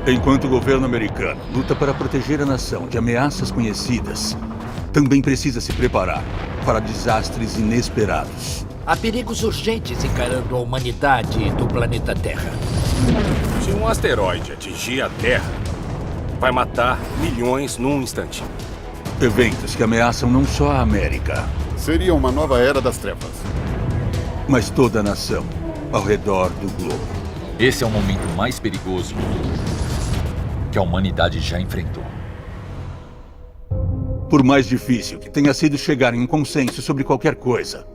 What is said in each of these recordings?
Enquanto o governo americano luta para proteger a nação de ameaças conhecidas, também precisa se preparar para desastres inesperados. Há perigos urgentes encarando a humanidade do planeta Terra. Se um asteroide atingir a Terra, vai matar milhões num instante. Eventos que ameaçam não só a América, Seria uma nova era das trevas. mas toda a nação ao redor do globo. Esse é o momento mais perigoso que a humanidade já enfrentou. Por mais difícil que tenha sido chegar em um consenso sobre qualquer coisa,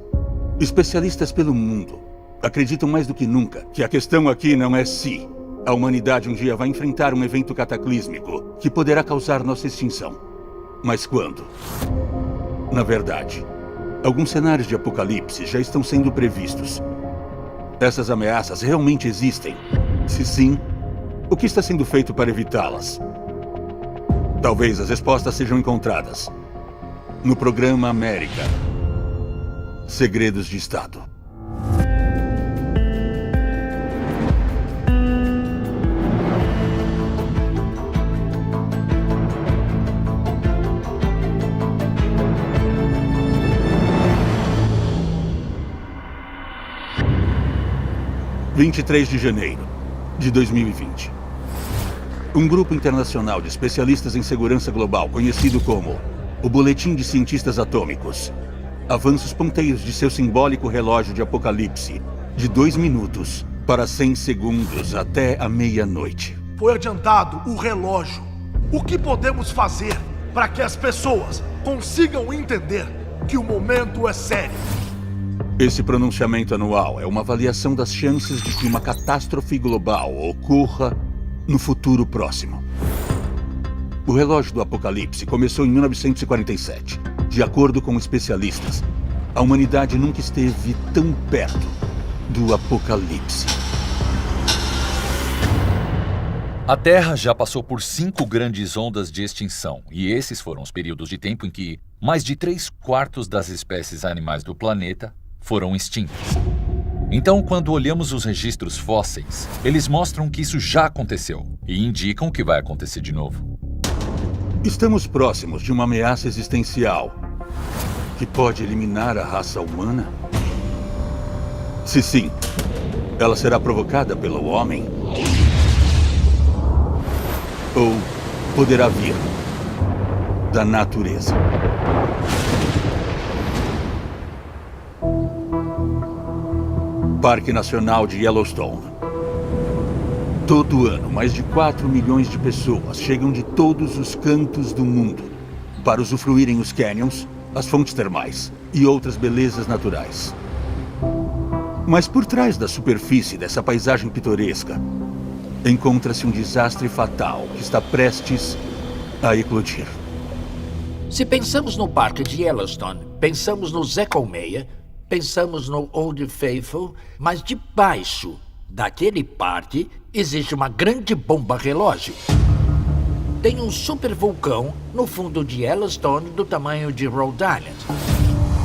especialistas pelo mundo acreditam mais do que nunca que a questão aqui não é se a humanidade um dia vai enfrentar um evento cataclísmico que poderá causar nossa extinção, mas quando. Na verdade, alguns cenários de apocalipse já estão sendo previstos. Essas ameaças realmente existem? Se sim, o que está sendo feito para evitá-las? Talvez as respostas sejam encontradas no programa América. Segredos de Estado. – 23 de janeiro de 2020. Um grupo internacional de especialistas em segurança global, conhecido como o Boletim de Cientistas Atômicos, avança os ponteiros de seu simbólico relógio de apocalipse de 2 minutos para 100 segundos até a meia-noite. Foi adiantado o relógio. O que podemos fazer para que as pessoas consigam entender que o momento é sério? Esse pronunciamento anual é uma avaliação das chances de que uma catástrofe global ocorra no futuro próximo. O relógio do apocalipse começou em 1947. De acordo com especialistas, a humanidade nunca esteve tão perto do apocalipse. A Terra já passou por 5 grandes ondas de extinção, e esses foram os períodos de tempo em que mais de 3/4 das espécies animais do planeta foram extintas. Então, quando olhamos os registros fósseis, eles mostram que isso já aconteceu e indicam que vai acontecer de novo. Estamos próximos de uma ameaça existencial que pode eliminar a raça humana? Se sim, ela será provocada pelo homem? Ou poderá vir da natureza? Parque Nacional de Yellowstone. Todo ano, mais de 4 milhões de pessoas chegam de todos os cantos do mundo para usufruírem os canyons, as fontes termais e outras belezas naturais. Mas por trás da superfície dessa paisagem pitoresca, encontra-se um desastre fatal que está prestes a eclodir. Se pensamos no Parque de Yellowstone, pensamos no Zé Colmeia, pensamos no Old Faithful, mas debaixo daquele parque existe uma grande bomba relógio. Tem um supervulcão no fundo de Yellowstone do tamanho de Rhode Island.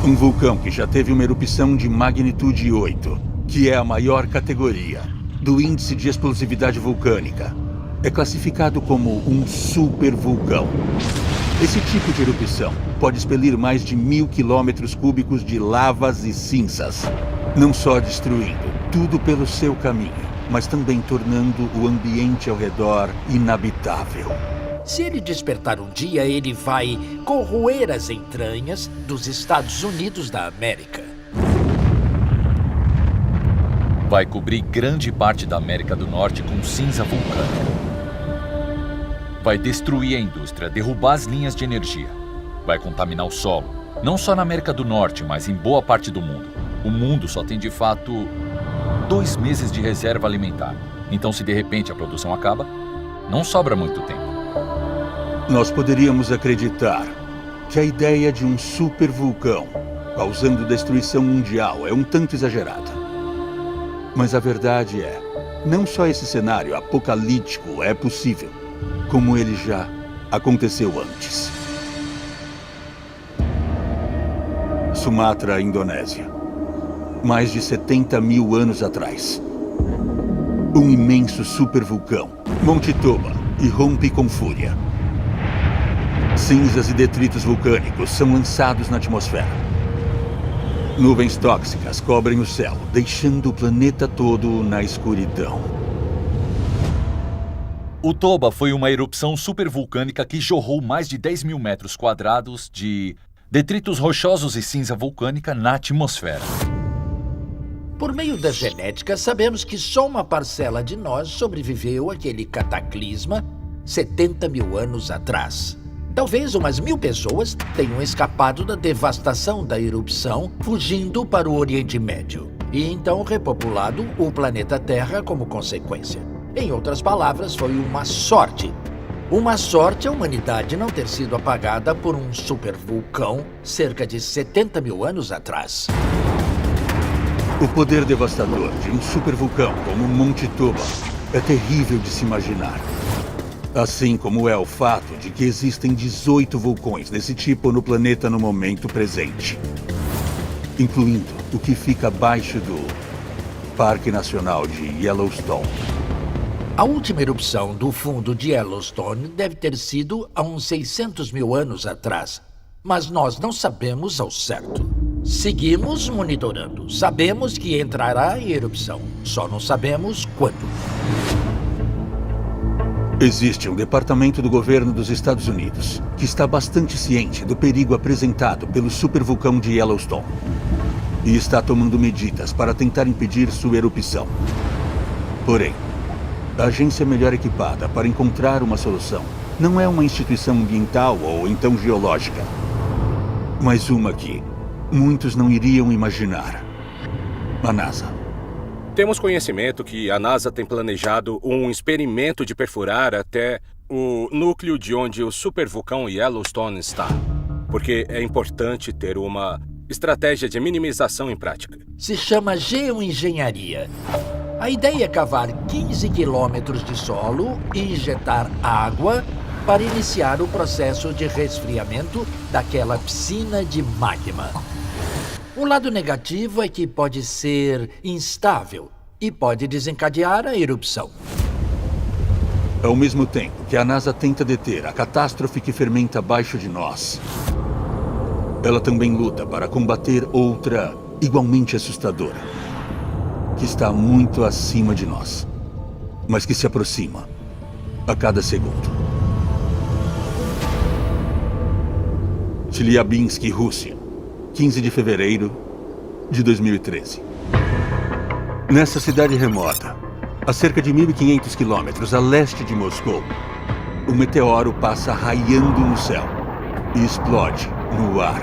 Um vulcão que já teve uma erupção de magnitude 8, que é a maior categoria do índice de explosividade vulcânica. É classificado como um supervulcão. Esse tipo de erupção pode expelir mais de 1.000 quilômetros cúbicos de lavas e cinzas, não só destruindo tudo pelo seu caminho, mas também tornando o ambiente ao redor inabitável. Se ele despertar um dia, ele vai corroer as entranhas dos Estados Unidos da América. Vai cobrir grande parte da América do Norte com cinza vulcânica. Vai destruir a indústria, derrubar as linhas de energia. Vai contaminar o solo, não só na América do Norte, mas em boa parte do mundo. O mundo só tem, de fato, 2 meses de reserva alimentar. Então, se de repente a produção acaba, não sobra muito tempo. Nós poderíamos acreditar que a ideia de um supervulcão causando destruição mundial é um tanto exagerada. Mas a verdade é, não só esse cenário apocalíptico é possível, como ele já aconteceu antes. Sumatra, Indonésia. Mais de 70 mil anos atrás. Um imenso supervulcão, Monte Toba, irrompe com fúria. Cinzas e detritos vulcânicos são lançados na atmosfera. Nuvens tóxicas cobrem o céu, deixando o planeta todo na escuridão. O Toba foi uma erupção supervulcânica que jorrou mais de 10 mil metros quadrados de detritos rochosos e cinza vulcânica na atmosfera. Por meio da genética, sabemos que só uma parcela de nós sobreviveu àquele cataclisma 70 mil anos atrás. Talvez umas 1000 pessoas tenham escapado da devastação da erupção, fugindo para o Oriente Médio, e então repopulado o planeta Terra como consequência. Em outras palavras, foi uma sorte. Uma sorte a humanidade não ter sido apagada por um supervulcão cerca de 70 mil anos atrás. O poder devastador de um supervulcão como o Monte Toba é terrível de se imaginar. Assim como é o fato de que existem 18 vulcões desse tipo no planeta no momento presente, incluindo o que fica abaixo do Parque Nacional de Yellowstone. A última erupção do fundo de Yellowstone deve ter sido há uns 600 mil anos atrás, mas nós não sabemos ao certo. Seguimos monitorando. Sabemos que entrará em erupção, só não sabemos quando. Existe um departamento do governo dos Estados Unidos que está bastante ciente do perigo apresentado pelo supervulcão de Yellowstone e está tomando medidas para tentar impedir sua erupção. Porém, a agência melhor equipada para encontrar uma solução não é uma instituição ambiental ou então geológica, mas uma que muitos não iriam imaginar: a NASA. Temos conhecimento que a NASA tem planejado um experimento de perfurar até o núcleo de onde o supervulcão Yellowstone está, porque é importante ter uma estratégia de minimização em prática. Se chama geoengenharia. A ideia é cavar 15 quilômetros de solo e injetar água para iniciar o processo de resfriamento daquela piscina de magma. O lado negativo é que pode ser instável e pode desencadear a erupção. Ao mesmo tempo que a NASA tenta deter a catástrofe que fermenta abaixo de nós, ela também luta para combater outra igualmente assustadora, que está muito acima de nós, mas que se aproxima a cada segundo. Chelyabinsk, Rússia, 15 de fevereiro de 2013. Nessa cidade remota, a cerca de 1.500 quilômetros a leste de Moscou, o meteoro passa raiando no céu e explode no ar.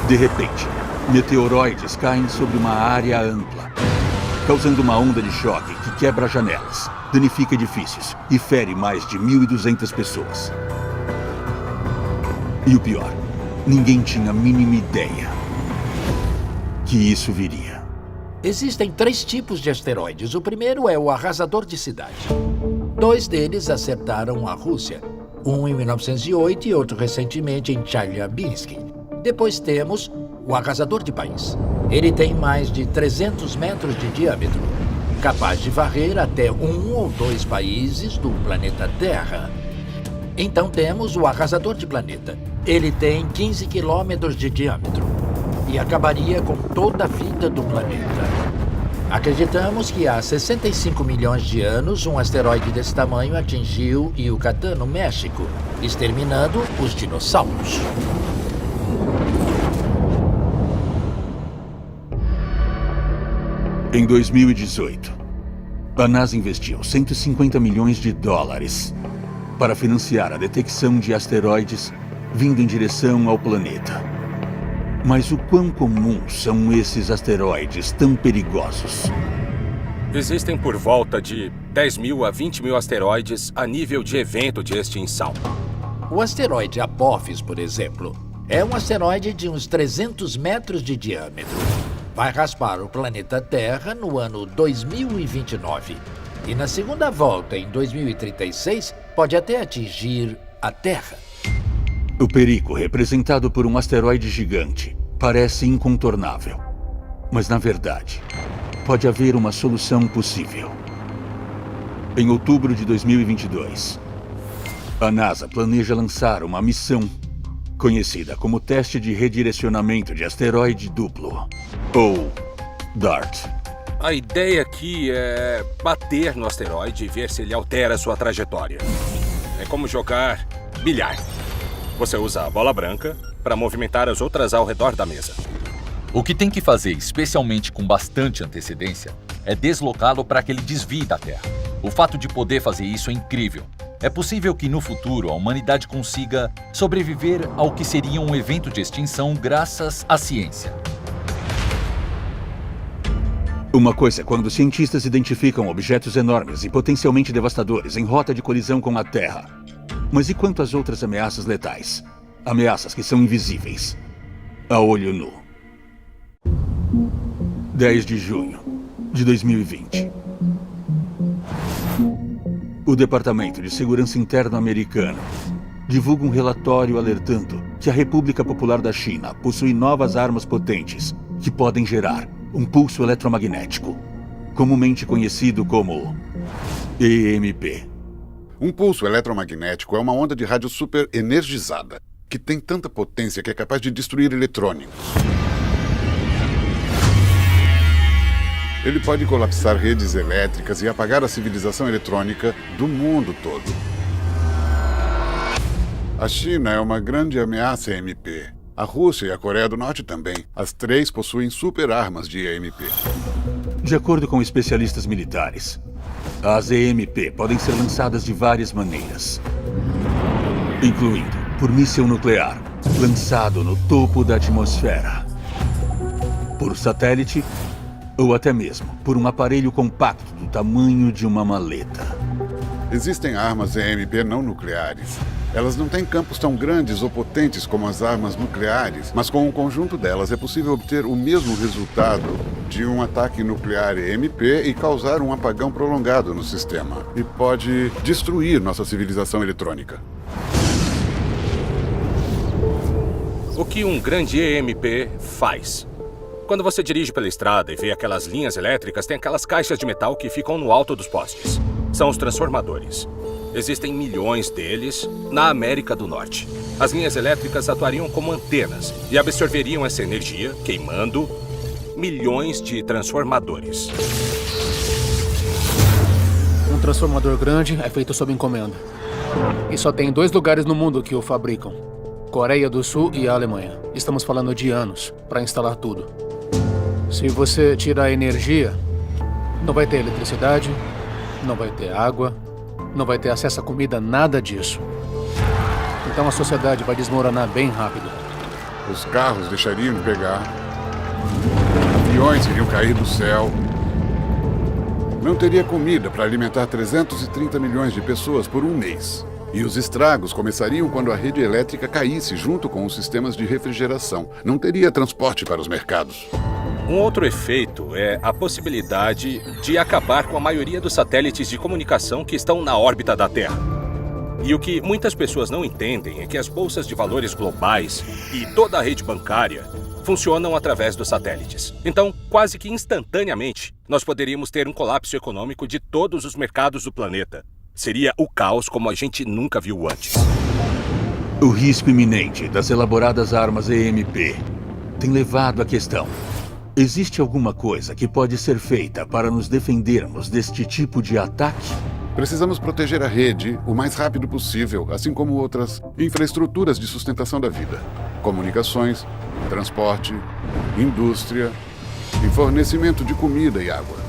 De repente, meteoroides caem sobre uma área ampla, causando uma onda de choque que quebra janelas, danifica edifícios e fere mais de 1.200 pessoas. E o pior, ninguém tinha a mínima ideia que isso viria. Existem 3 tipos de asteroides. O primeiro é o arrasador de cidade. 2 deles acertaram a Rússia. Um em 1908 e outro recentemente em Chelyabinsk. Depois temos o arrasador de país. Ele tem mais de 300 metros de diâmetro, capaz de varrer até 1 ou 2 países do planeta Terra. Então temos o arrasador de planeta. Ele tem 15 quilômetros de diâmetro e acabaria com toda a vida do planeta. Acreditamos que há 65 milhões de anos um asteroide desse tamanho atingiu Yucatán, no México, exterminando os dinossauros. Em 2018, a NASA investiu 150 milhões de dólares para financiar a detecção de asteroides vindo em direção ao planeta. Mas o quão comuns são esses asteroides tão perigosos? Existem por volta de 10 mil a 20 mil asteroides a nível de evento de extinção. O asteroide Apophis, por exemplo, é um asteroide de uns 300 metros de diâmetro. Vai raspar o planeta Terra no ano 2029. E na segunda volta, em 2036, pode até atingir a Terra. O perigo representado por um asteroide gigante parece incontornável. Mas, na verdade, pode haver uma solução possível. Em outubro de 2022, a NASA planeja lançar uma missão conhecida como Teste de Redirecionamento de Asteroide Duplo, ou DART. A ideia aqui é bater no asteroide e ver se ele altera sua trajetória. É como jogar bilhar. Você usa a bola branca para movimentar as outras ao redor da mesa. O que tem que fazer, especialmente com bastante antecedência, é deslocá-lo para que ele desvie da Terra. O fato de poder fazer isso é incrível. É possível que no futuro a humanidade consiga sobreviver ao que seria um evento de extinção graças à ciência. Uma coisa é quando cientistas identificam objetos enormes e potencialmente devastadores em rota de colisão com a Terra. Mas e quanto às outras ameaças letais? Ameaças que são invisíveis, a olho nu. 10 de junho de 2020. O Departamento de Segurança Interna americano divulga um relatório alertando que a República Popular da China possui novas armas potentes que podem gerar um pulso eletromagnético, comumente conhecido como EMP. Um pulso eletromagnético é uma onda de rádio super energizada, que tem tanta potência que é capaz de destruir eletrônicos. Ele pode colapsar redes elétricas e apagar a civilização eletrônica do mundo todo. A China é uma grande ameaça EMP. A Rússia e a Coreia do Norte também. As três possuem super armas de EMP. De acordo com especialistas militares, as EMP podem ser lançadas de várias maneiras, incluindo por míssil nuclear, lançado no topo da atmosfera, por satélite ou até mesmo por um aparelho compacto do tamanho de uma maleta. Existem armas EMP não nucleares. Elas não têm campos tão grandes ou potentes como as armas nucleares, mas com um conjunto delas é possível obter o mesmo resultado de um ataque nuclear EMP e causar um apagão prolongado no sistema. E pode destruir nossa civilização eletrônica. O que um grande EMP faz? Quando você dirige pela estrada e vê aquelas linhas elétricas, tem aquelas caixas de metal que ficam no alto dos postes. São os transformadores. Existem milhões deles na América do Norte. As linhas elétricas atuariam como antenas e absorveriam essa energia, queimando milhões de transformadores. Um transformador grande é feito sob encomenda. E só tem 2 lugares no mundo que o fabricam: Coreia do Sul e a Alemanha. Estamos falando de anos para instalar tudo. Se você tirar a energia, não vai ter eletricidade, não vai ter água, não vai ter acesso à comida, nada disso. Então a sociedade vai desmoronar bem rápido. Os carros deixariam de pegar. Aviões iriam cair do céu. Não teria comida para alimentar 330 milhões de pessoas por um mês. E os estragos começariam quando a rede elétrica caísse junto com os sistemas de refrigeração. Não teria transporte para os mercados. Um outro efeito é a possibilidade de acabar com a maioria dos satélites de comunicação que estão na órbita da Terra. E o que muitas pessoas não entendem é que as bolsas de valores globais e toda a rede bancária funcionam através dos satélites. Então, quase que instantaneamente, nós poderíamos ter um colapso econômico de todos os mercados do planeta. Seria o caos como a gente nunca viu antes. O risco iminente das elaboradas armas EMP tem levado à questão: existe alguma coisa que pode ser feita para nos defendermos deste tipo de ataque? Precisamos proteger a rede o mais rápido possível, assim como outras infraestruturas de sustentação da vida. Comunicações, transporte, indústria e fornecimento de comida e água.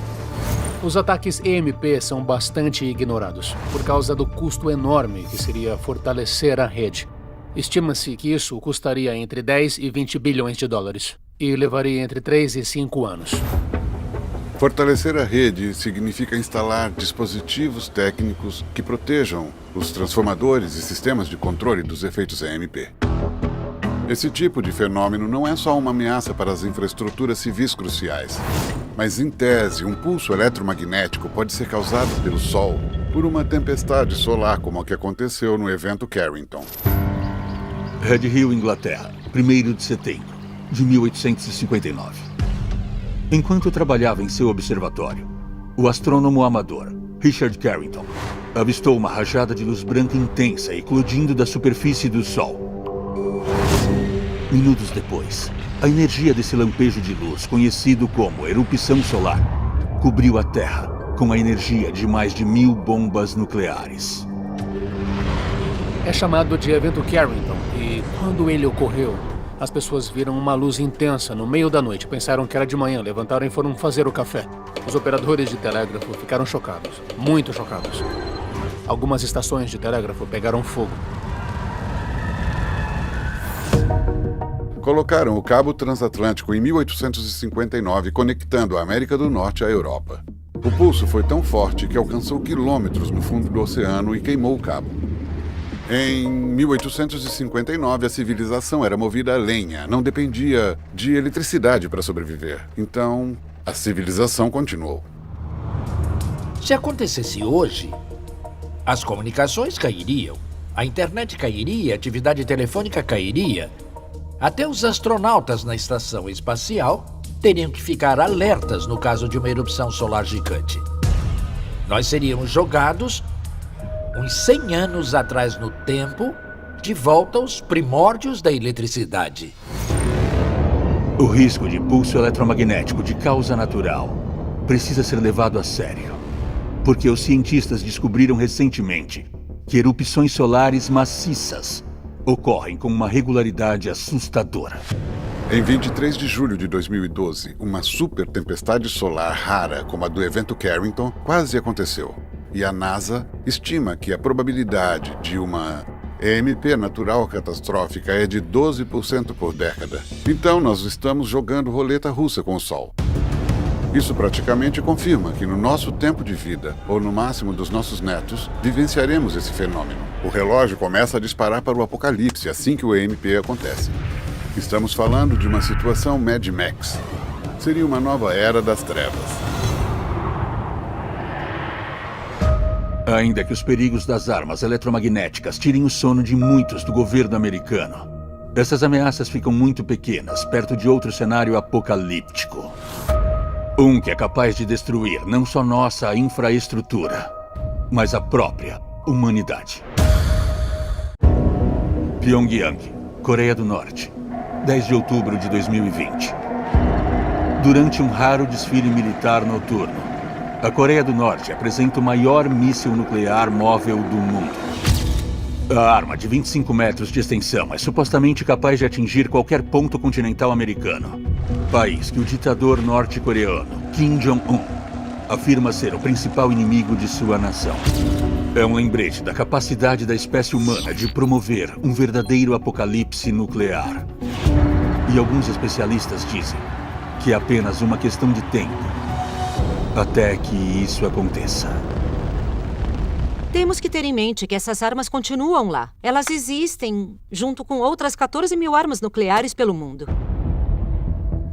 Os ataques EMP são bastante ignorados, por causa do custo enorme que seria fortalecer a rede. Estima-se que isso custaria entre 10 e 20 bilhões de dólares, e levaria entre 3 e 5 anos. Fortalecer a rede significa instalar dispositivos técnicos que protejam os transformadores e sistemas de controle dos efeitos EMP. Esse tipo de fenômeno não é só uma ameaça para as infraestruturas civis cruciais, mas, em tese, um pulso eletromagnético pode ser causado pelo Sol por uma tempestade solar como a que aconteceu no evento Carrington. Red Hill, Inglaterra, 1º de setembro de 1859. Enquanto trabalhava em seu observatório, o astrônomo amador Richard Carrington avistou uma rajada de luz branca intensa eclodindo da superfície do Sol. Minutos depois, a energia desse lampejo de luz, conhecido como erupção solar, cobriu a Terra com a energia de mais de 1000 bombas nucleares. É chamado de evento Carrington, e quando ele ocorreu, as pessoas viram uma luz intensa no meio da noite. Pensaram que era de manhã, levantaram e foram fazer o café. Os operadores de telégrafo ficaram chocados, muito chocados. Algumas estações de telégrafo pegaram fogo. Colocaram o cabo transatlântico em 1859, conectando a América do Norte à Europa. O pulso foi tão forte que alcançou quilômetros no fundo do oceano e queimou o cabo. Em 1859, a civilização era movida a lenha, não dependia de eletricidade para sobreviver. Então, a civilização continuou. Se acontecesse hoje, as comunicações cairiam, a internet cairia, a atividade telefônica cairia. Até os astronautas na estação espacial teriam que ficar alertas no caso de uma erupção solar gigante. Nós seríamos jogados uns 100 anos atrás no tempo, de volta aos primórdios da eletricidade. O risco de pulso eletromagnético de causa natural precisa ser levado a sério, porque os cientistas descobriram recentemente que erupções solares maciças ocorrem com uma regularidade assustadora. Em 23 de julho de 2012, uma super tempestade solar rara como a do evento Carrington quase aconteceu. E a NASA estima que a probabilidade de uma EMP natural catastrófica é de 12% por década. Então nós estamos jogando roleta russa com o Sol. Isso praticamente confirma que no nosso tempo de vida, ou no máximo dos nossos netos, vivenciaremos esse fenômeno. O relógio começa a disparar para o apocalipse assim que o EMP acontece. Estamos falando de uma situação Mad Max. Seria uma nova era das trevas. Ainda que os perigos das armas eletromagnéticas tirem o sono de muitos do governo americano, essas ameaças ficam muito pequenas perto de outro cenário apocalíptico. Um que é capaz de destruir não só nossa infraestrutura, mas a própria humanidade. Pyongyang, Coreia do Norte, 10 de outubro de 2020. Durante um raro desfile militar noturno, a Coreia do Norte apresenta o maior míssil nuclear móvel do mundo. A arma de 25 metros de extensão é supostamente capaz de atingir qualquer ponto continental americano. País que o ditador norte-coreano Kim Jong-un afirma ser o principal inimigo de sua nação. É um lembrete da capacidade da espécie humana de promover um verdadeiro apocalipse nuclear. E alguns especialistas dizem que é apenas uma questão de tempo até que isso aconteça. Temos que ter em mente que essas armas continuam lá. Elas existem junto com outras 14 mil armas nucleares pelo mundo.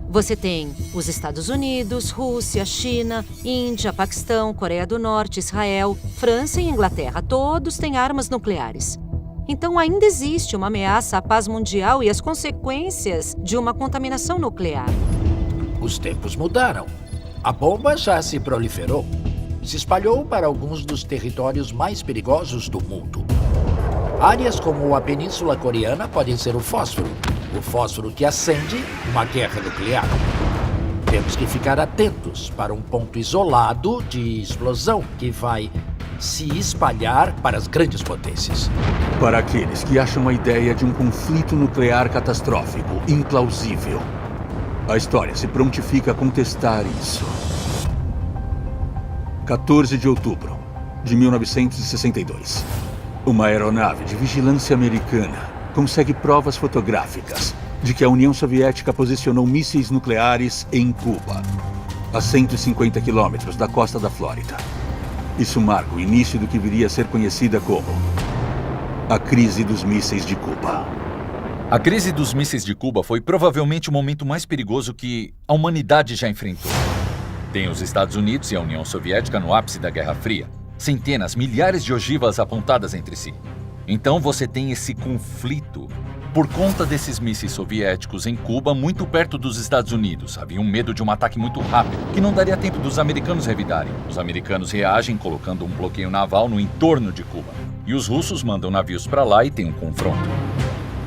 Você tem os Estados Unidos, Rússia, China, Índia, Paquistão, Coreia do Norte, Israel, França e Inglaterra. Todos têm armas nucleares. Então ainda existe uma ameaça à paz mundial e as consequências de uma contaminação nuclear. Os tempos mudaram. A bomba já se proliferou. Se espalhou para alguns dos territórios mais perigosos do mundo. Áreas como a Península Coreana podem ser o fósforo que acende uma guerra nuclear. Temos que ficar atentos para um ponto isolado de explosão que vai se espalhar para as grandes potências. Para aqueles que acham a ideia de um conflito nuclear catastrófico implausível, a história se prontifica a contestar isso. 14 de outubro de 1962. Uma aeronave de vigilância americana consegue provas fotográficas de que a União Soviética posicionou mísseis nucleares em Cuba, a 150 quilômetros da costa da Flórida. Isso marca o início do que viria a ser conhecida como a crise dos mísseis de Cuba. A crise dos mísseis de Cuba foi provavelmente o momento mais perigoso que a humanidade já enfrentou. Tem os Estados Unidos e a União Soviética no ápice da Guerra Fria. Centenas, milhares de ogivas apontadas entre si. Então você tem esse conflito Por conta desses mísseis soviéticos em Cuba, muito perto dos Estados Unidos, havia um medo de um ataque muito rápido, que não daria tempo dos americanos revidarem. Os americanos reagem colocando um bloqueio naval no entorno de Cuba. E os russos mandam navios para lá e tem um confronto.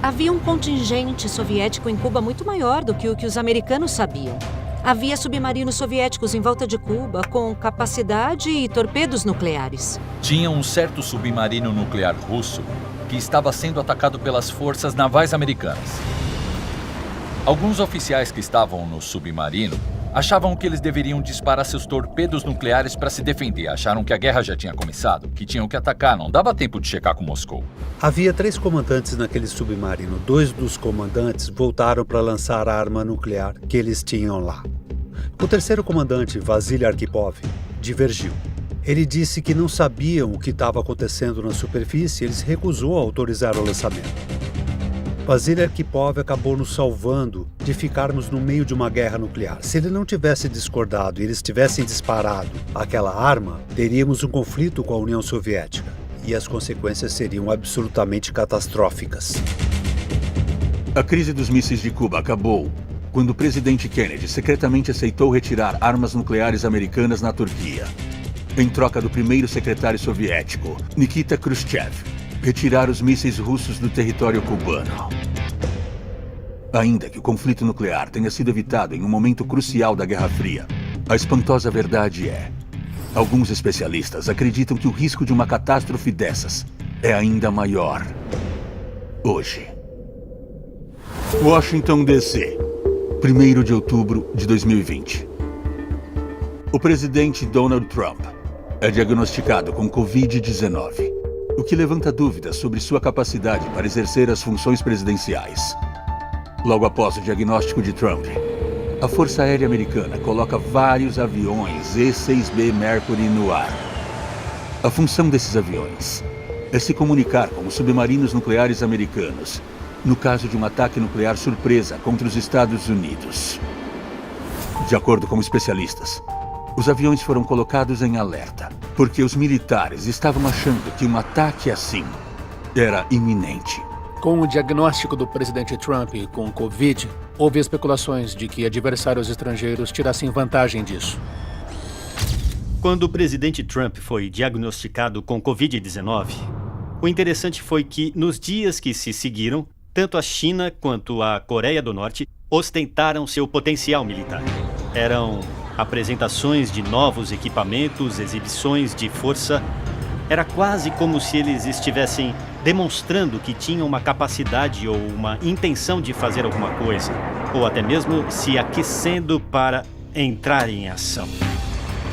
Havia um contingente soviético em Cuba muito maior do que o que os americanos sabiam. Havia submarinos soviéticos em volta de Cuba com capacidade e torpedos nucleares. Tinha um certo submarino nuclear russo que estava sendo atacado pelas forças navais americanas. Alguns oficiais que estavam no submarino achavam que eles deveriam disparar seus torpedos nucleares para se defender. Acharam que a guerra já tinha começado, que tinham que atacar, não dava tempo de checar com Moscou. Havia 3 comandantes naquele submarino. 2 dos comandantes voltaram para lançar a arma nuclear que eles tinham lá. O terceiro comandante, Vasily Arkhipov, divergiu. Ele disse que não sabiam o que estava acontecendo na superfície e ele se recusou a autorizar o lançamento. Vasily Arkhipov acabou nos salvando de ficarmos no meio de uma guerra nuclear. Se ele não tivesse discordado e eles tivessem disparado aquela arma, teríamos um conflito com a União Soviética e as consequências seriam absolutamente catastróficas. A crise dos mísseis de Cuba acabou quando o presidente Kennedy secretamente aceitou retirar armas nucleares americanas na Turquia, em troca do primeiro secretário soviético, Nikita Khrushchev, retirar os mísseis russos do território cubano. Ainda que o conflito nuclear tenha sido evitado em um momento crucial da Guerra Fria, a espantosa verdade é: alguns especialistas acreditam que o risco de uma catástrofe dessas é ainda maior hoje. Washington, D.C., 1º de outubro de 2020. O presidente Donald Trump é diagnosticado com Covid-19, o que levanta dúvidas sobre sua capacidade para exercer as funções presidenciais. Logo após o diagnóstico de Trump, a Força Aérea Americana coloca vários aviões E-6B Mercury no ar. A função desses aviões é se comunicar com os submarinos nucleares americanos no caso de um ataque nuclear surpresa contra os Estados Unidos. De acordo com especialistas, os aviões foram colocados em alerta porque os militares estavam achando que um ataque assim era iminente. Com o diagnóstico do presidente Trump com Covid, houve especulações de que adversários estrangeiros tirassem vantagem disso. Quando o presidente Trump foi diagnosticado com Covid-19, o interessante foi que, nos dias que se seguiram, tanto a China quanto a Coreia do Norte ostentaram seu potencial militar. Eram apresentações de novos equipamentos, exibições de força. Era quase como se eles estivessem demonstrando que tinham uma capacidade ou uma intenção de fazer alguma coisa, ou até mesmo se aquecendo para entrar em ação.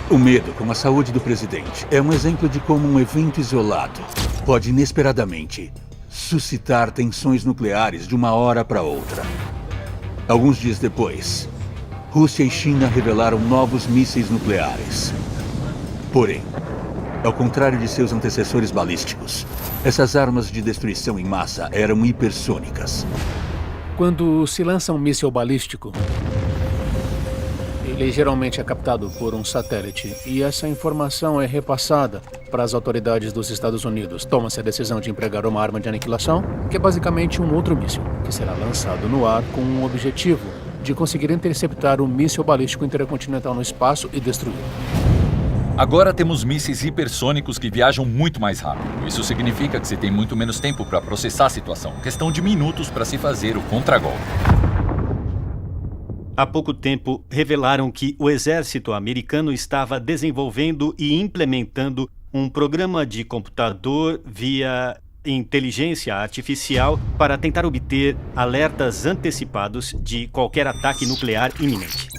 O medo com a saúde do presidente é um exemplo de como um evento isolado pode inesperadamente suscitar tensões nucleares de uma hora para outra. Alguns dias depois, Rússia e China revelaram novos mísseis nucleares. Porém, ao contrário de seus antecessores balísticos, essas armas de destruição em massa eram hipersônicas. Quando se lança um míssil balístico, ele geralmente é captado por um satélite e essa informação é repassada para as autoridades dos Estados Unidos. Toma-se a decisão de empregar uma arma de aniquilação, que é basicamente um outro míssil, que será lançado no ar com um objetivo de conseguir interceptar um míssil balístico intercontinental no espaço e destruí-lo. Agora temos mísseis hipersônicos que viajam muito mais rápido. Isso significa que se tem muito menos tempo para processar a situação. Questão de minutos para se fazer o contragolpe. Há pouco tempo, revelaram que o exército americano estava desenvolvendo e implementando um programa de computador via inteligência artificial para tentar obter alertas antecipados de qualquer ataque nuclear iminente.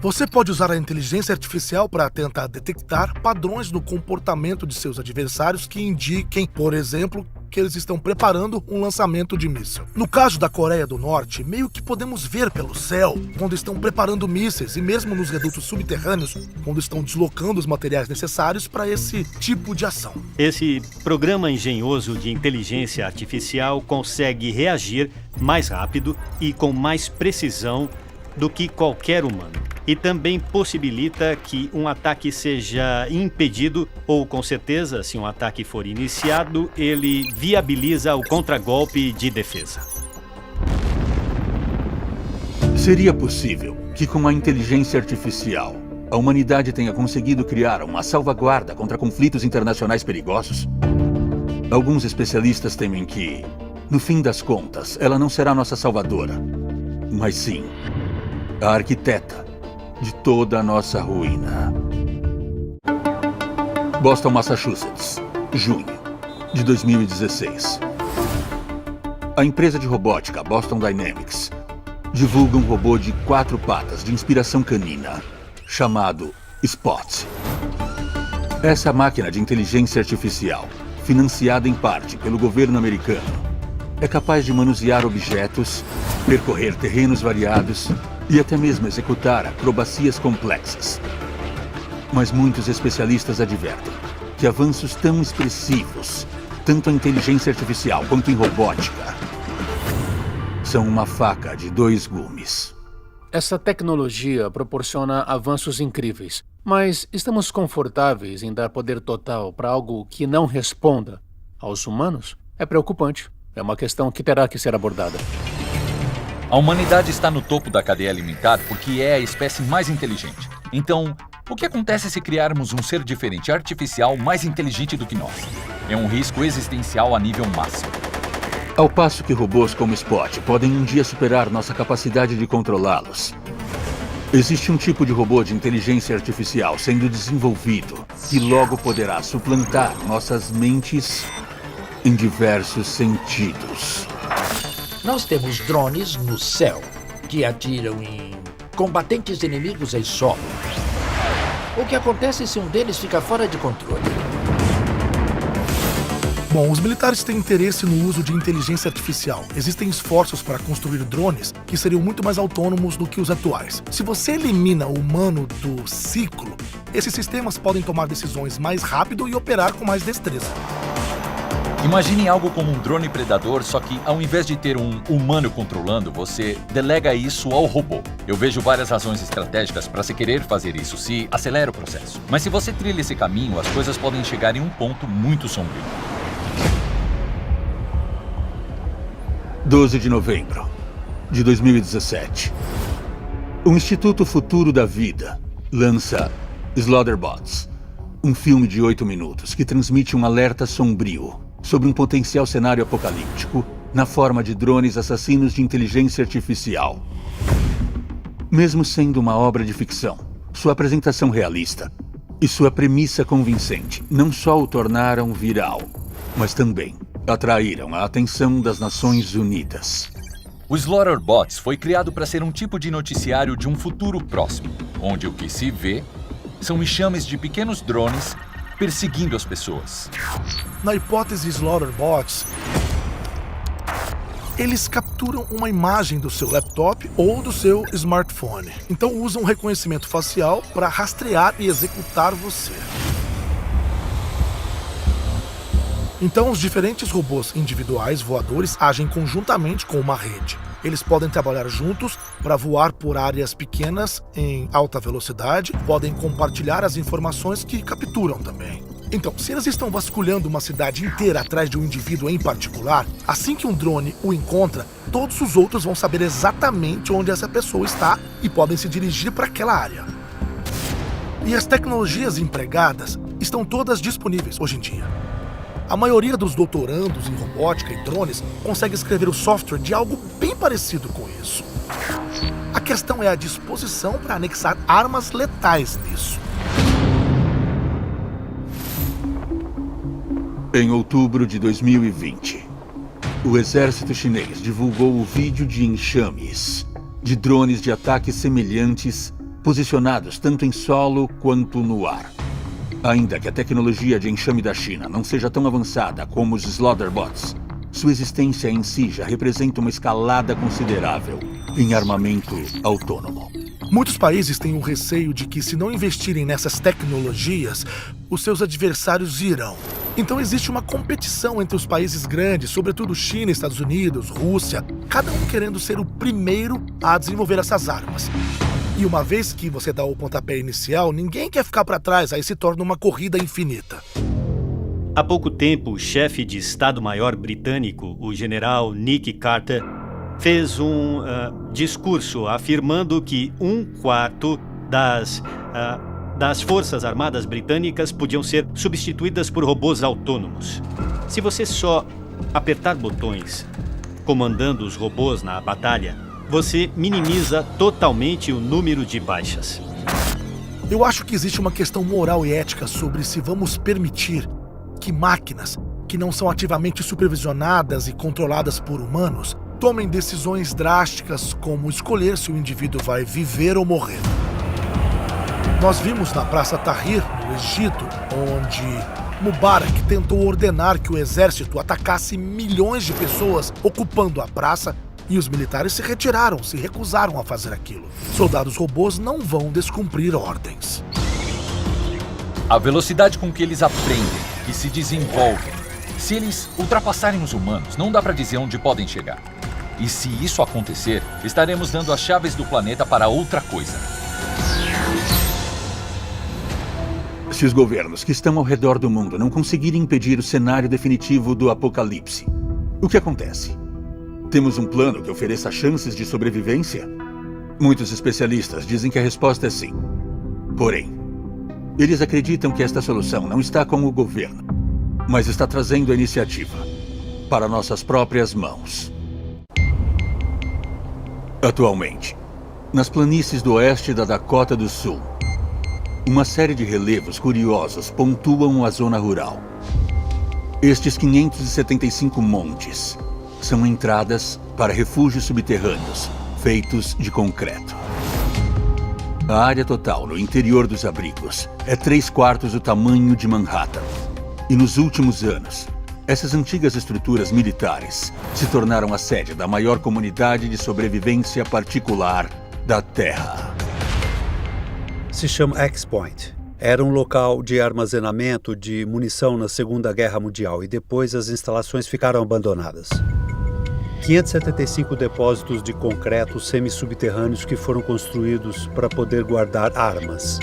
Você pode usar a inteligência artificial para tentar detectar padrões no comportamento de seus adversários que indiquem, por exemplo, que eles estão preparando um lançamento de míssil. No caso da Coreia do Norte, meio que podemos ver pelo céu quando estão preparando mísseis e mesmo nos redutos subterrâneos quando estão deslocando os materiais necessários para esse tipo de ação. Esse programa engenhoso de inteligência artificial consegue reagir mais rápido e com mais precisão do que qualquer humano. E também possibilita que um ataque seja impedido ou, com certeza, se um ataque for iniciado, ele viabiliza o contragolpe de defesa. Seria possível que, com a inteligência artificial, a humanidade tenha conseguido criar uma salvaguarda contra conflitos internacionais perigosos? Alguns especialistas temem que, no fim das contas, ela não será nossa salvadora, mas sim a arquiteta de toda a nossa ruína. Boston, Massachusetts, junho de 2016. A empresa de robótica Boston Dynamics divulga um robô de 4 patas de inspiração canina, chamado Spot. Essa máquina de inteligência artificial, financiada em parte pelo governo americano, é capaz de manusear objetos, percorrer terrenos variados e até mesmo executar acrobacias complexas. Mas muitos especialistas advertem que avanços tão expressivos, tanto em inteligência artificial quanto em robótica, são uma faca de 2 gumes. Essa tecnologia proporciona avanços incríveis, mas estamos confortáveis em dar poder total para algo que não responda aos humanos? É preocupante. É uma questão que terá que ser abordada. A humanidade está no topo da cadeia alimentar porque é a espécie mais inteligente. Então, o que acontece se criarmos um ser diferente artificial mais inteligente do que nós? É um risco existencial a nível máximo. Ao passo que robôs como Spot podem um dia superar nossa capacidade de controlá-los, existe um tipo de robô de inteligência artificial sendo desenvolvido que logo poderá suplantar nossas mentes em diversos sentidos. Nós temos drones no céu que atiram em combatentes inimigos em solo. O que acontece se um deles fica fora de controle? Bom, os militares têm interesse no uso de inteligência artificial. Existem esforços para construir drones que seriam muito mais autônomos do que os atuais. Se você elimina o humano do ciclo, esses sistemas podem tomar decisões mais rápido e operar com mais destreza. Imagine algo como um drone predador, só que ao invés de ter um humano controlando, você delega isso ao robô. Eu vejo várias razões estratégicas para se querer fazer isso, se acelera o processo. Mas se você trilha esse caminho, as coisas podem chegar em um ponto muito sombrio. 12 de novembro de 2017. O Instituto Futuro da Vida lança Slaughterbots, um filme de 8 minutos que transmite um alerta sombrio sobre um potencial cenário apocalíptico na forma de drones assassinos de inteligência artificial. Mesmo sendo uma obra de ficção, sua apresentação realista e sua premissa convincente não só o tornaram viral, mas também atraíram a atenção das Nações Unidas. O Slaughterbots foi criado para ser um tipo de noticiário de um futuro próximo, onde o que se vê são enxames de pequenos drones perseguindo as pessoas. Na hipótese Slaughterbots, eles capturam uma imagem do seu laptop ou do seu smartphone. Então usam reconhecimento facial para rastrear e executar você. Então, os diferentes robôs individuais voadores agem conjuntamente com uma rede. Eles podem trabalhar juntos para voar por áreas pequenas em alta velocidade, podem compartilhar as informações que capturam também. Então, se eles estão vasculhando uma cidade inteira atrás de um indivíduo em particular, assim que um drone o encontra, todos os outros vão saber exatamente onde essa pessoa está e podem se dirigir para aquela área. E as tecnologias empregadas estão todas disponíveis hoje em dia. A maioria dos doutorandos em robótica e drones consegue escrever o software de algo bem parecido com isso. A questão é a disposição para anexar armas letais nisso. Em outubro de 2020, o exército chinês divulgou o vídeo de enxames de drones de ataques semelhantes posicionados tanto em solo quanto no ar. Ainda que a tecnologia de enxame da China não seja tão avançada como os Slaughterbots, sua existência em si já representa uma escalada considerável em armamento autônomo. Muitos países têm o receio de que, se não investirem nessas tecnologias, os seus adversários irão. Então existe uma competição entre os países grandes, sobretudo China, Estados Unidos, Rússia, cada um querendo ser o primeiro a desenvolver essas armas. E uma vez que você dá o pontapé inicial, ninguém quer ficar para trás, aí se torna uma corrida infinita. Há pouco tempo, o chefe de Estado-Maior britânico, o general Nick Carter, fez um discurso afirmando que 1/4 das forças armadas britânicas podiam ser substituídas por robôs autônomos. Se você só apertar botões comandando os robôs na batalha, você minimiza totalmente o número de baixas. Eu acho que existe uma questão moral e ética sobre se vamos permitir que máquinas, que não são ativamente supervisionadas e controladas por humanos, tomem decisões drásticas como escolher se o indivíduo vai viver ou morrer. Nós vimos na Praça Tahrir, no Egito, onde Mubarak tentou ordenar que o exército atacasse milhões de pessoas ocupando a praça e os militares se retiraram, se recusaram a fazer aquilo. Soldados robôs não vão descumprir ordens. A velocidade com que eles aprendem e se desenvolvem, se eles ultrapassarem os humanos, não dá para dizer onde podem chegar. E se isso acontecer, estaremos dando as chaves do planeta para outra coisa. Se os governos que estão ao redor do mundo não conseguirem impedir o cenário definitivo do apocalipse, o que acontece? Temos um plano que ofereça chances de sobrevivência? Muitos especialistas dizem que a resposta é sim. Porém, eles acreditam que esta solução não está com o governo, mas está trazendo a iniciativa para nossas próprias mãos. Atualmente, nas planícies do oeste da Dakota do Sul, uma série de relevos curiosos pontuam a zona rural. Estes 575 montes são entradas para refúgios subterrâneos feitos de concreto. A área total no interior dos abrigos é 3/4 do tamanho de Manhattan. E nos últimos anos, essas antigas estruturas militares se tornaram a sede da maior comunidade de sobrevivência particular da Terra. Se chama X-Point. Era um local de armazenamento de munição na Segunda Guerra Mundial e depois as instalações ficaram abandonadas. 575 depósitos de concreto semi-subterrâneos que foram construídos para poder guardar armas.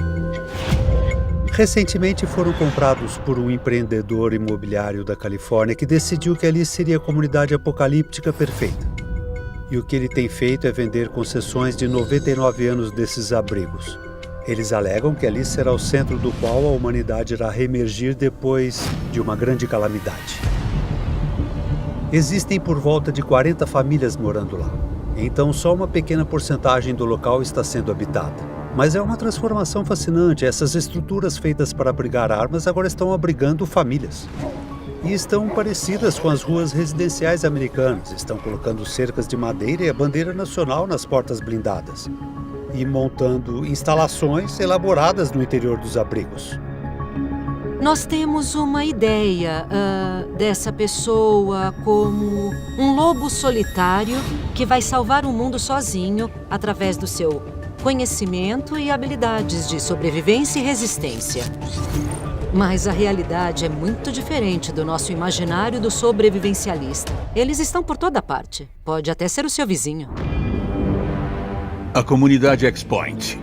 Recentemente foram comprados por um empreendedor imobiliário da Califórnia que decidiu que ali seria a comunidade apocalíptica perfeita. E o que ele tem feito é vender concessões de 99 anos desses abrigos. Eles alegam que ali será o centro do qual a humanidade irá reemergir depois de uma grande calamidade. Existem por volta de 40 famílias morando lá. Então só uma pequena porcentagem do local está sendo habitada. Mas é uma transformação fascinante. Essas estruturas feitas para abrigar armas agora estão abrigando famílias. E estão parecidas com as ruas residenciais americanas. Estão colocando cercas de madeira e a bandeira nacional nas portas blindadas. E montando instalações elaboradas no interior dos abrigos. Nós temos uma ideia dessa pessoa como um lobo solitário que vai salvar o mundo sozinho através do seu conhecimento e habilidades de sobrevivência e resistência. Mas a realidade é muito diferente do nosso imaginário do sobrevivencialista. Eles estão por toda parte. Pode até ser o seu vizinho. A comunidade X-Point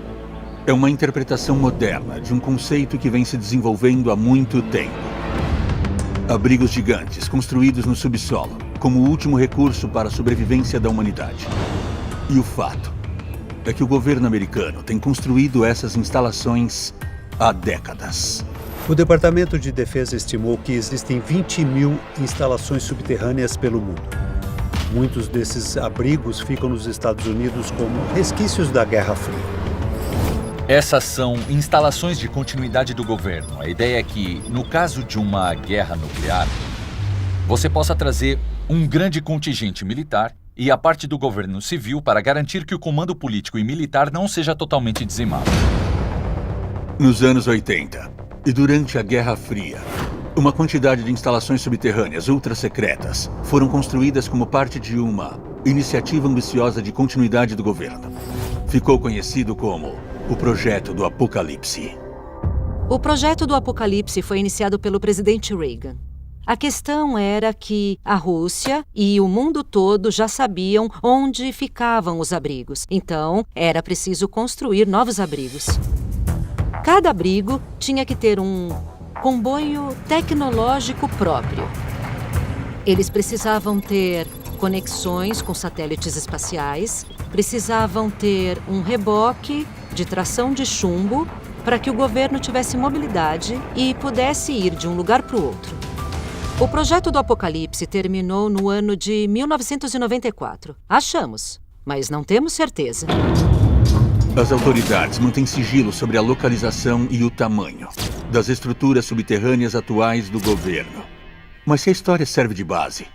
é uma interpretação moderna de um conceito que vem se desenvolvendo há muito tempo. Abrigos gigantes construídos no subsolo como o último recurso para a sobrevivência da humanidade. E o fato é que o governo americano tem construído essas instalações há décadas. O Departamento de Defesa estimou que existem 20 mil instalações subterrâneas pelo mundo. Muitos desses abrigos ficam nos Estados Unidos como resquícios da Guerra Fria. Essas são instalações de continuidade do governo. A ideia é que, no caso de uma guerra nuclear, você possa trazer um grande contingente militar e a parte do governo civil para garantir que o comando político e militar não seja totalmente dizimado. Nos anos 80 e durante a Guerra Fria, uma quantidade de instalações subterrâneas ultra-secretas foram construídas como parte de uma iniciativa ambiciosa de continuidade do governo. Ficou conhecido como o Projeto do Apocalipse. O Projeto do Apocalipse foi iniciado pelo presidente Reagan. A questão era que a Rússia e o mundo todo já sabiam onde ficavam os abrigos. Então, era preciso construir novos abrigos. Cada abrigo tinha que ter um comboio tecnológico próprio. Eles precisavam ter conexões com satélites espaciais, precisavam ter um reboque de tração de chumbo para que o governo tivesse mobilidade e pudesse ir de um lugar para o outro. O projeto do Apocalipse terminou no ano de 1994. Achamos, mas não temos certeza. As autoridades mantêm sigilo sobre a localização e o tamanho das estruturas subterrâneas atuais do governo. Mas se a história serve de base,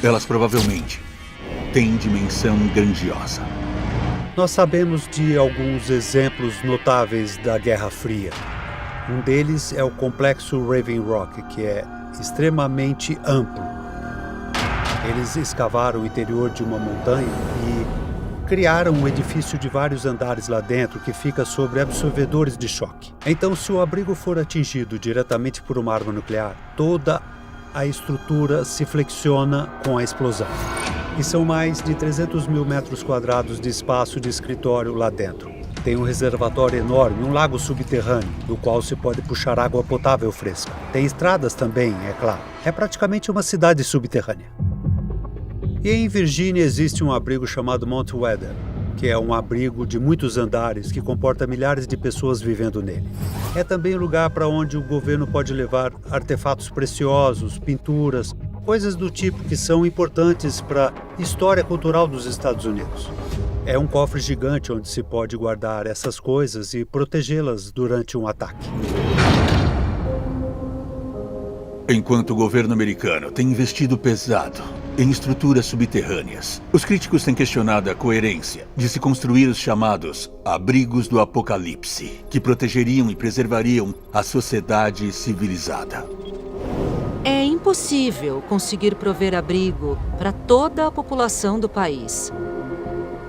elas provavelmente têm dimensão grandiosa. Nós sabemos de alguns exemplos notáveis da Guerra Fria. Um deles é o complexo Raven Rock, que é extremamente amplo. Eles escavaram o interior de uma montanha e criaram um edifício de vários andares lá dentro que fica sobre absorvedores de choque. Então, se o abrigo for atingido diretamente por uma arma nuclear, toda a estrutura se flexiona com a explosão. E são mais de 300 mil metros quadrados de espaço de escritório lá dentro. Tem um reservatório enorme, um lago subterrâneo, do qual se pode puxar água potável fresca. Tem estradas também, é claro. É praticamente uma cidade subterrânea. E em Virgínia existe um abrigo chamado Mount Weather, que é um abrigo de muitos andares que comporta milhares de pessoas vivendo nele. É também um lugar para onde o governo pode levar artefatos preciosos, pinturas, coisas do tipo que são importantes para a história cultural dos Estados Unidos. É um cofre gigante onde se pode guardar essas coisas e protegê-las durante um ataque. Enquanto o governo americano tem investido pesado em estruturas subterrâneas, os críticos têm questionado a coerência de se construir os chamados abrigos do apocalipse, que protegeriam e preservariam a sociedade civilizada. É impossível conseguir prover abrigo para toda a população do país.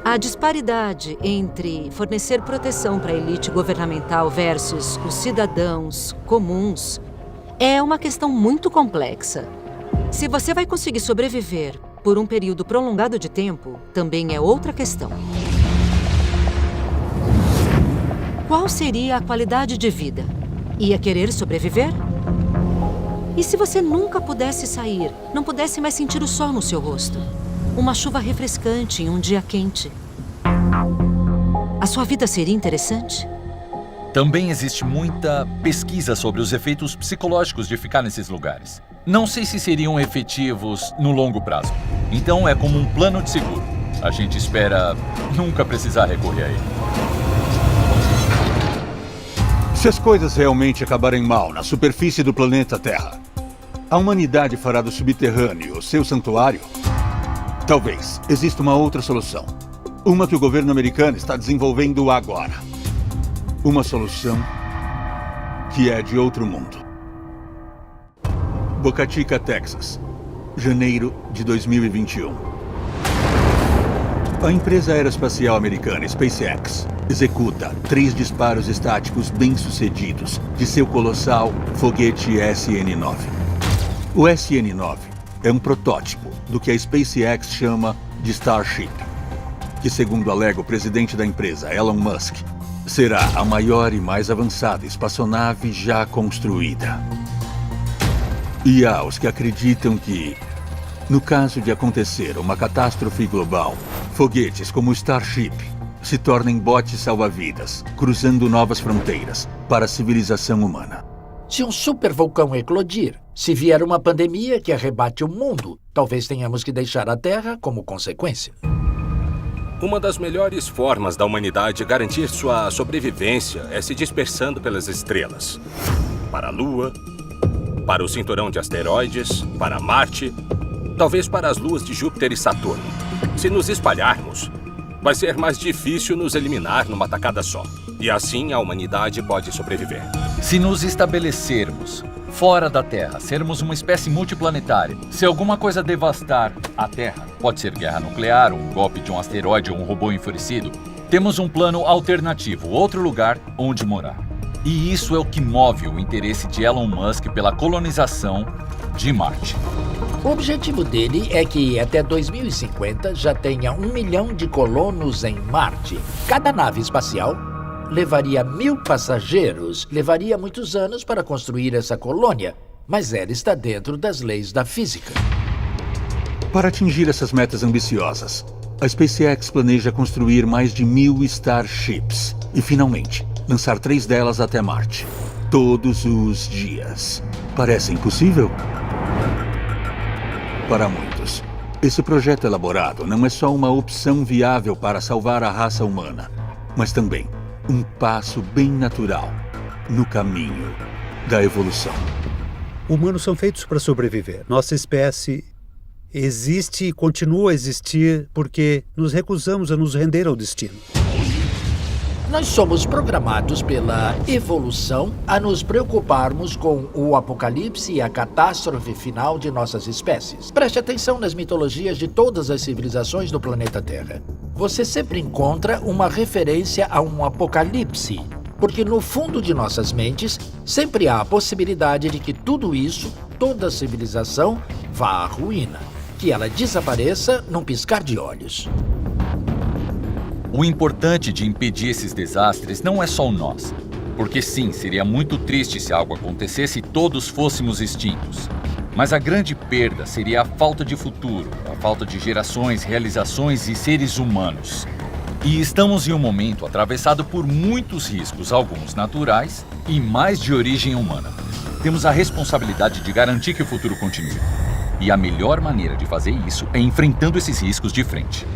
A disparidade entre fornecer proteção para a elite governamental versus os cidadãos comuns é uma questão muito complexa. Se você vai conseguir sobreviver por um período prolongado de tempo, também é outra questão. Qual seria a qualidade de vida? Ia querer sobreviver? E se você nunca pudesse sair, não pudesse mais sentir o sol no seu rosto? Uma chuva refrescante em um dia quente? A sua vida seria interessante? Também existe muita pesquisa sobre os efeitos psicológicos de ficar nesses lugares. Não sei se seriam efetivos no longo prazo. Então é como um plano de seguro. A gente espera nunca precisar recorrer a ele. Se as coisas realmente acabarem mal na superfície do planeta Terra, a humanidade fará do subterrâneo o seu santuário? Talvez exista uma outra solução. Uma que o governo americano está desenvolvendo agora. Uma solução que é de outro mundo. Boca Chica, Texas, janeiro de 2021. A empresa aeroespacial americana SpaceX executa 3 disparos estáticos bem-sucedidos de seu colossal foguete SN-9. O SN-9 é um protótipo do que a SpaceX chama de Starship, que, segundo alega o presidente da empresa, Elon Musk, será a maior e mais avançada espaçonave já construída. E há os que acreditam que, no caso de acontecer uma catástrofe global, foguetes como o Starship se tornem botes salva-vidas, cruzando novas fronteiras para a civilização humana. Se um supervulcão eclodir, se vier uma pandemia que arrebate o mundo, talvez tenhamos que deixar a Terra como consequência. Uma das melhores formas da humanidade garantir sua sobrevivência é se dispersando pelas estrelas. Para a Lua, para o cinturão de asteroides, para Marte, talvez para as luas de Júpiter e Saturno. Se nos espalharmos, vai ser mais difícil nos eliminar numa tacada só. E assim a humanidade pode sobreviver. Se nos estabelecermos fora da Terra, sermos uma espécie multiplanetária, se alguma coisa devastar a Terra, pode ser guerra nuclear, um golpe de um asteroide ou um robô enfurecido, temos um plano alternativo, outro lugar onde morar. E isso é o que move o interesse de Elon Musk pela colonização de Marte. O objetivo dele é que até 2050 já tenha 1 milhão de colonos em Marte. Cada nave espacial levaria 1.000 passageiros. Levaria muitos anos para construir essa colônia, mas ela está dentro das leis da física. Para atingir essas metas ambiciosas, a SpaceX planeja construir mais de 1000 Starships e, finalmente, lançar 3 delas até Marte. Todos os dias. Parece impossível? Para muitos, esse projeto elaborado não é só uma opção viável para salvar a raça humana, mas também um passo bem natural no caminho da evolução. Humanos são feitos para sobreviver. Nossa espécie existe e continua a existir porque nos recusamos a nos render ao destino. Nós somos programados pela evolução a nos preocuparmos com o apocalipse e a catástrofe final de nossas espécies. Preste atenção nas mitologias de todas as civilizações do planeta Terra. Você sempre encontra uma referência a um apocalipse, porque no fundo de nossas mentes sempre há a possibilidade de que tudo isso, toda a civilização, vá à ruína, que ela desapareça num piscar de olhos. O importante de impedir esses desastres não é só o nós. Porque sim, seria muito triste se algo acontecesse e todos fôssemos extintos. Mas a grande perda seria a falta de futuro, a falta de gerações, realizações e seres humanos. E estamos em um momento atravessado por muitos riscos, alguns naturais e mais de origem humana. Temos a responsabilidade de garantir que o futuro continue. E a melhor maneira de fazer isso é enfrentando esses riscos de frente.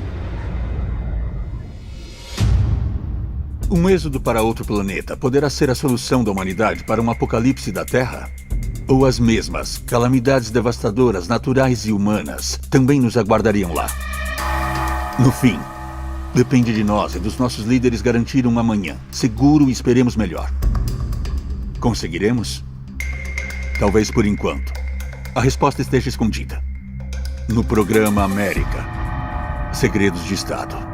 Um êxodo para outro planeta poderá ser a solução da humanidade para um apocalipse da Terra? Ou as mesmas calamidades devastadoras, naturais e humanas, também nos aguardariam lá? No fim, depende de nós e dos nossos líderes garantir um amanhã seguro e esperemos melhor. Conseguiremos? Talvez por enquanto. A resposta esteja escondida no programa América. Segredos de Estado.